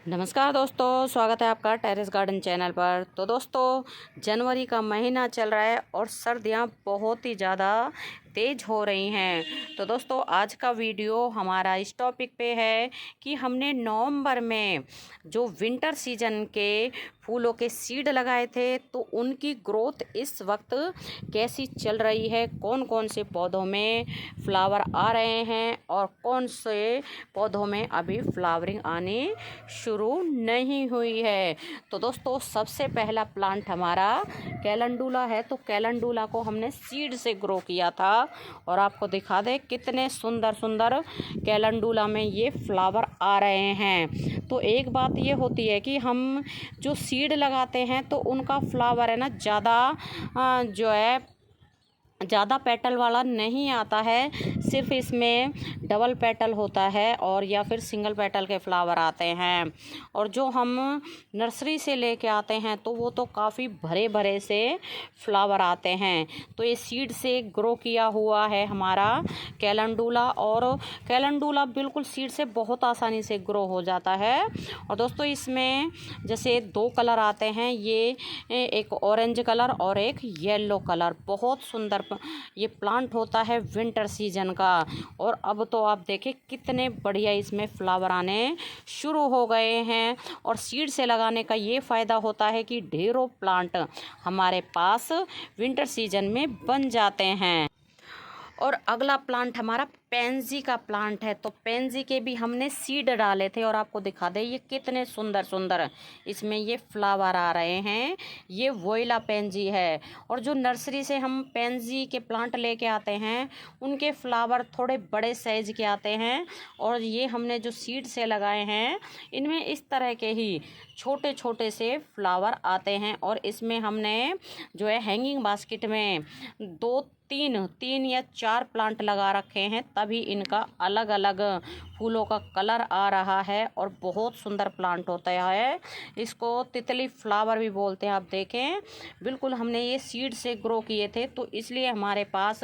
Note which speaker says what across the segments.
Speaker 1: नमस्कार दोस्तों, स्वागत है आपका टेरेस गार्डन चैनल पर। तो दोस्तों, जनवरी का महीना चल रहा है और सर्दियां बहुत ही ज़्यादा तेज़ हो रही हैं। तो दोस्तों, आज का वीडियो हमारा इस टॉपिक पे है कि हमने नवंबर में जो विंटर सीजन के फूलों के सीड लगाए थे तो उनकी ग्रोथ इस वक्त कैसी चल रही है, कौन कौन से पौधों में फ्लावर आ रहे हैं और कौन से पौधों में अभी फ्लावरिंग आनी शुरू नहीं हुई है। तो दोस्तों, सबसे पहला प्लांट हमारा कैलेंडुला है। तो कैलेंडुला को हमने सीड से ग्रो किया था और आपको दिखा दे कितने सुंदर सुंदर कैलेंडुला में ये फ्लावर आ रहे हैं। तो एक बात ये होती है कि हम जो सीड लगाते हैं तो उनका फ्लावर है ना ज़्यादा पेटल वाला नहीं आता है, सिर्फ इसमें डबल पेटल होता है और या फिर सिंगल पेटल के फ्लावर आते हैं। और जो हम नर्सरी से लेके आते हैं तो वो तो काफ़ी भरे भरे से फ्लावर आते हैं। तो ये सीड से ग्रो किया हुआ है हमारा कैलेंडुला, और कैलेंडुला बिल्कुल सीड से बहुत आसानी से ग्रो हो जाता है। और दोस्तों, इसमें जैसे दो कलर आते हैं, ये एक ऑरेंज कलर और एक येलो कलर। बहुत सुंदर ये प्लांट होता है विंटर सीजन का। और अब तो आप देखें कितने बढ़िया इसमें फ्लावर आने शुरू हो गए हैं। और सीड से लगाने का ये फ़ायदा होता है कि ढेरों प्लांट हमारे पास विंटर सीजन में बन जाते हैं। और अगला प्लांट हमारा पेंजी का प्लांट है। तो पेंजी के भी हमने सीड डाले थे और आपको दिखा दे ये कितने सुंदर सुंदर इसमें ये फ्लावर आ रहे हैं। ये वोइला पेंजी है। और जो नर्सरी से हम पेंजी के प्लांट लेके आते हैं उनके फ्लावर थोड़े बड़े साइज के आते हैं, और ये हमने जो सीड से लगाए हैं इनमें इस तरह के ही छोटे छोटे से फ्लावर आते हैं। और इसमें हमने जो है हैंगिंग बास्केट में तीन या चार प्लांट लगा रखे हैं, तभी इनका अलग अलग फूलों का कलर आ रहा है और बहुत सुंदर प्लांट होता है। इसको तितली फ्लावर भी बोलते हैं। आप देखें, बिल्कुल हमने ये सीड से ग्रो किए थे तो इसलिए हमारे पास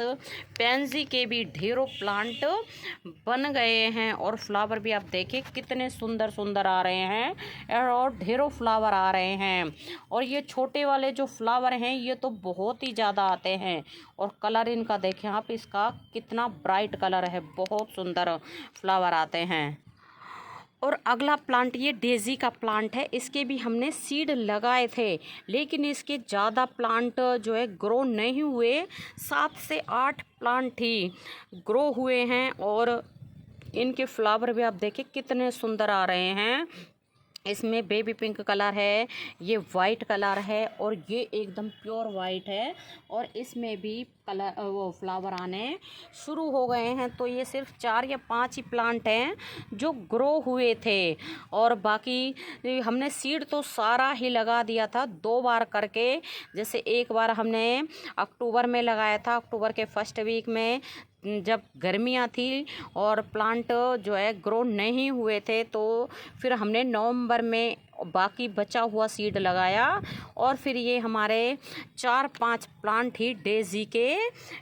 Speaker 1: पेंजी के भी ढेरों प्लांट बन गए हैं। और फ्लावर भी आप देखें कितने सुंदर सुंदर आ रहे हैं और ढेरों फ्लावर आ रहे हैं। और ये छोटे वाले जो फ्लावर हैं ये तो बहुत ही ज़्यादा आते हैं। और कलर इनका देखें आप, इसका कितना ब्राइट कलर है, बहुत सुंदर फ्लावर आते हैं। और अगला प्लांट ये डेज़ी का प्लांट है। इसके भी हमने सीड लगाए थे, लेकिन इसके ज़्यादा प्लांट जो है ग्रो नहीं हुए। 7 से 8 प्लांट ही ग्रो हुए हैं और इनके फ्लावर भी आप देखें कितने सुंदर आ रहे हैं। इसमें बेबी पिंक कलर है, ये वाइट कलर है और ये एकदम प्योर वाइट है। और इसमें भी कलर वो फ्लावर आने शुरू हो गए हैं। तो ये सिर्फ 4 या 5 ही प्लांट हैं जो ग्रो हुए थे। और बाकी हमने सीड तो सारा ही लगा दिया था 2 बार करके। जैसे एक बार हमने अक्टूबर में लगाया था, अक्टूबर के फर्स्ट वीक में जब गर्मियाँ थी और प्लांट जो है ग्रो नहीं हुए थे, तो फिर हमने नवंबर में बाकी बचा हुआ सीड लगाया और फिर ये हमारे 4-5 प्लांट ही डेज़ी के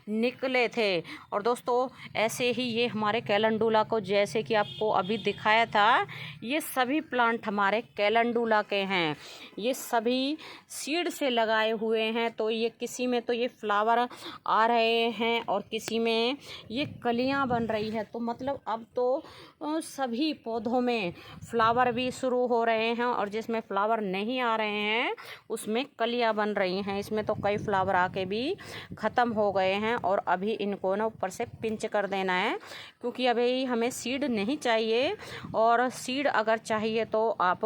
Speaker 1: निकले थे। और दोस्तों, ऐसे ही ये हमारे कैलेंडुला को जैसे कि आपको अभी दिखाया था, ये सभी प्लांट हमारे कैलेंडुला के हैं। ये सभी सीड से लगाए हुए हैं। तो ये किसी में तो ये फ्लावर आ रहे हैं और किसी में ये कलियां बन रही है। तो मतलब अब तो सभी पौधों में फ्लावर भी शुरू हो रहे हैं और जिसमें फ्लावर नहीं आ रहे हैं उसमें कलियां बन रही हैं। इसमें तो कई फ्लावर आके भी ख़त्म हो गए हैं और अभी इनको ना ऊपर से पिंच कर देना है, क्योंकि अभी हमें सीड नहीं चाहिए। और सीड अगर चाहिए तो आप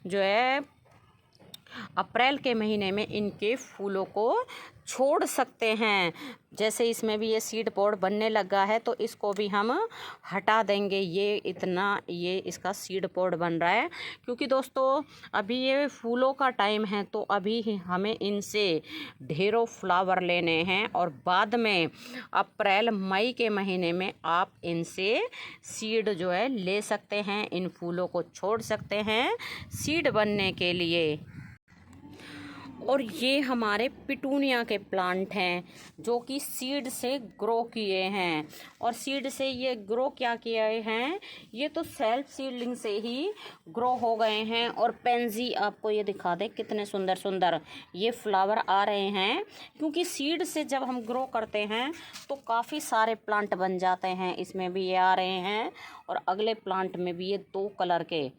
Speaker 1: जो है अप्रैल के महीने में इनके फूलों को छोड़ सकते हैं। जैसे इसमें भी ये सीड पॉड बनने लगा है तो इसको भी हम हटा देंगे। ये इसका सीड पॉड बन रहा है, क्योंकि दोस्तों अभी ये फूलों का टाइम है तो अभी हमें इनसे ढेरों फ्लावर लेने हैं। और बाद में अप्रैल मई के महीने में आप इनसे सीड जो है ले सकते हैं, इन फूलों को छोड़ सकते हैं सीड बनने के लिए। और ये हमारे पिटूनिया के प्लांट हैं जो कि सीड से ग्रो किए हैं। और सीड से ये ग्रो क्या किए हैं, ये तो सेल्फ सीडलिंग से ही ग्रो हो गए हैं। और पेंजी आपको ये दिखा दे कितने सुंदर सुंदर ये फ्लावर आ रहे हैं, क्योंकि सीड से जब हम ग्रो करते हैं तो काफ़ी सारे प्लांट बन जाते हैं। इसमें भी ये आ रहे हैं और अगले प्लांट में भी ये 2 कलर के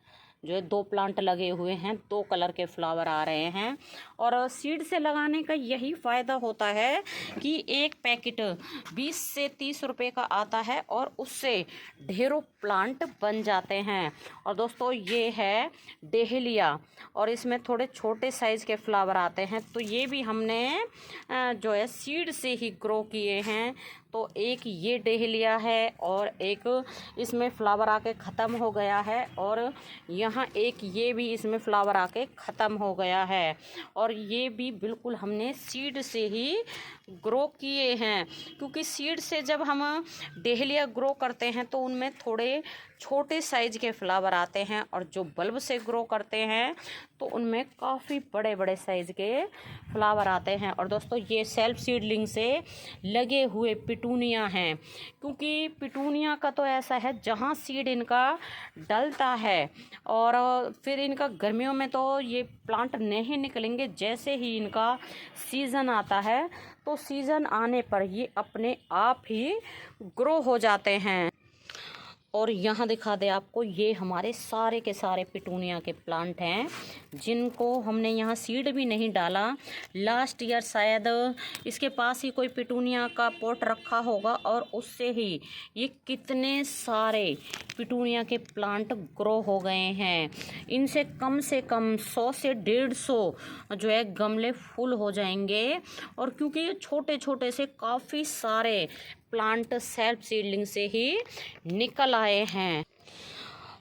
Speaker 1: जो है 2 प्लांट लगे हुए हैं, 2 कलर के फ्लावर आ रहे हैं। और सीड से लगाने का यही फ़ायदा होता है कि एक पैकेट 20 से 30 रुपए का आता है और उससे ढेरों प्लांट बन जाते हैं। और दोस्तों ये है डेहलिया और इसमें थोड़े छोटे साइज़ के फ्लावर आते हैं। तो ये भी हमने जो है सीड से ही ग्रो किए हैं। तो एक ये डेहलिया है और एक इसमें फ्लावर आके ख़त्म हो गया है, और यहाँ एक ये भी इसमें फ्लावर आके ख़त्म हो गया है। और ये भी बिल्कुल हमने सीड से ही ग्रो किए हैं, क्योंकि सीड से जब हम डेहलिया ग्रो करते हैं तो उनमें थोड़े छोटे साइज़ के फ्लावर आते हैं, और जो बल्ब से ग्रो करते हैं तो उनमें काफ़ी बड़े बड़े साइज़ के फ्लावर आते हैं। और दोस्तों ये सेल्फ सीडलिंग से लगे हुए पिटूनिया हैं, क्योंकि पिटूनिया का तो ऐसा है जहाँ सीड इनका डलता है और फिर इनका गर्मियों में तो ये प्लांट नहीं निकलेंगे। जैसे ही इनका सीज़न आता है तो सीज़न आने पर ये अपने आप ही ग्रो हो जाते हैं। और यहाँ दिखा दे आपको, ये हमारे सारे के सारे पिटूनिया के प्लांट हैं जिनको हमने यहाँ सीड भी नहीं डाला। लास्ट ईयर शायद इसके पास ही कोई पिटूनिया का पॉट रखा होगा और उससे ही ये कितने सारे पिटूनिया के प्लांट ग्रो हो गए हैं। इनसे कम से कम 100 से 150 जो है गमले फुल हो जाएंगे। और क्योंकि ये छोटे छोटे से काफ़ी सारे प्लांट सेल्फ सीडलिंग से ही निकल आए हैं।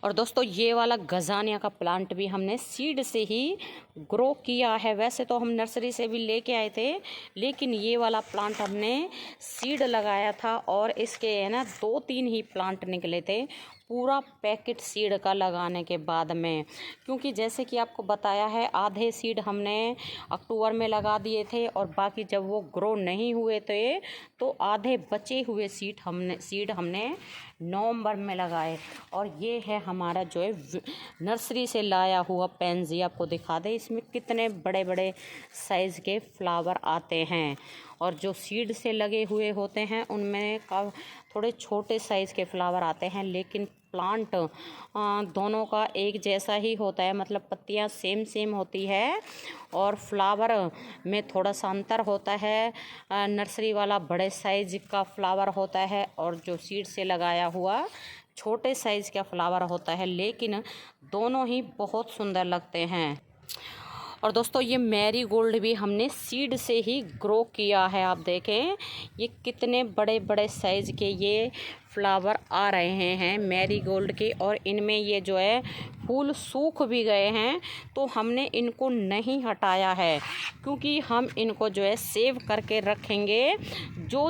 Speaker 1: और दोस्तों ये वाला गजानिया का प्लांट भी हमने सीड से ही ग्रो किया है। वैसे तो हम नर्सरी से भी लेके आए थे, लेकिन ये वाला प्लांट हमने सीड लगाया था और इसके है ना 2-3 ही प्लांट निकले थे पूरा पैकेट सीड का लगाने के बाद में। क्योंकि जैसे कि आपको बताया है, आधे सीड हमने अक्टूबर में लगा दिए थे और बाकी जब वो ग्रो नहीं हुए थे तो आधे बचे हुए सीड हमने नवंबर में लगाए। और ये है हमारा जो है नर्सरी से लाया हुआ पेंजी, आपको दिखा दे इसमें कितने बड़े बड़े साइज़ के फ्लावर आते हैं। और जो सीड से लगे हुए होते हैं उनमें थोड़े छोटे साइज़ के फ्लावर आते हैं, लेकिन प्लांट दोनों का एक जैसा ही होता है, मतलब पत्तियां सेम होती है और फ्लावर में थोड़ा सा अंतर होता है। नर्सरी वाला बड़े साइज़ का फ्लावर होता है और जो सीड से लगाया हुआ छोटे साइज़ का फ्लावर होता है, लेकिन दोनों ही बहुत सुंदर लगते हैं। और दोस्तों ये मैरीगोल्ड भी हमने सीड से ही ग्रो किया है। आप देखें ये कितने बड़े बड़े साइज़ के ये फ्लावर आ रहे हैं मैरीगोल्ड के, और इनमें ये जो है फूल सूख भी गए हैं तो हमने इनको नहीं हटाया है, क्योंकि हम इनको जो है सेव करके रखेंगे। जो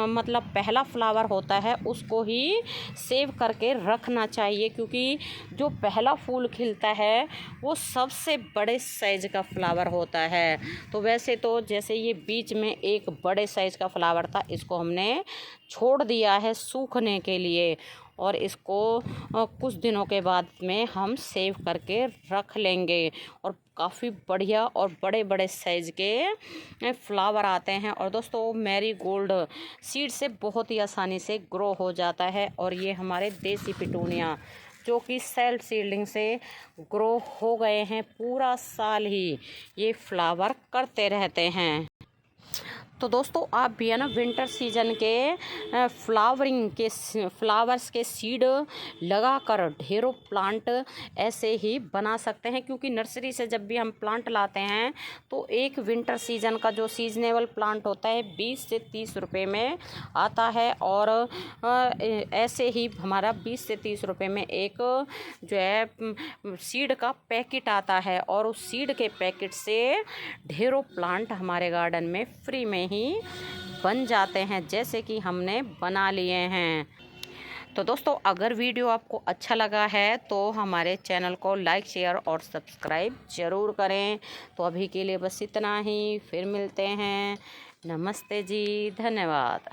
Speaker 1: मतलब पहला फ्लावर होता है उसको ही सेव करके रखना चाहिए, क्योंकि जो पहला फूल खिलता है वो सबसे बड़े साइज़ का फ्लावर होता है। तो वैसे तो जैसे ये बीच में एक बड़े साइज़ का फ्लावर था, इसको हमने छोड़ दिया है सूखने के लिए, और इसको कुछ दिनों के बाद में हम सेव करके रख लेंगे। और काफ़ी बढ़िया और बड़े बड़े साइज़ के फ्लावर आते हैं। और दोस्तों मैरीगोल्ड सीड से बहुत ही आसानी से ग्रो हो जाता है, और ये हमारे देसी पिटूनिया जो कि सेल्फ सीडलिंग से ग्रो हो गए हैं, पूरा साल ही ये फ्लावर करते रहते हैं। तो दोस्तों आप भी है ना विंटर सीजन के फ्लावर्स के सीड लगाकर ढेरों प्लांट ऐसे ही बना सकते हैं, क्योंकि नर्सरी से जब भी हम प्लांट लाते हैं तो एक विंटर सीजन का जो सीजनेबल प्लांट होता है 20 से 30 रुपए में आता है, और ऐसे ही हमारा 20 से 30 रुपए में एक जो है सीड का पैकेट आता है, और उस सीड के पैकेट से ढेरों प्लांट हमारे गार्डन में फ्री में ही बन जाते हैं, जैसे कि हमने बना लिए हैं। तो दोस्तों अगर वीडियो आपको अच्छा लगा है तो हमारे चैनल को लाइक शेयर और सब्सक्राइब ज़रूर करें। तो अभी के लिए बस इतना ही, फिर मिलते हैं। नमस्ते जी, धन्यवाद।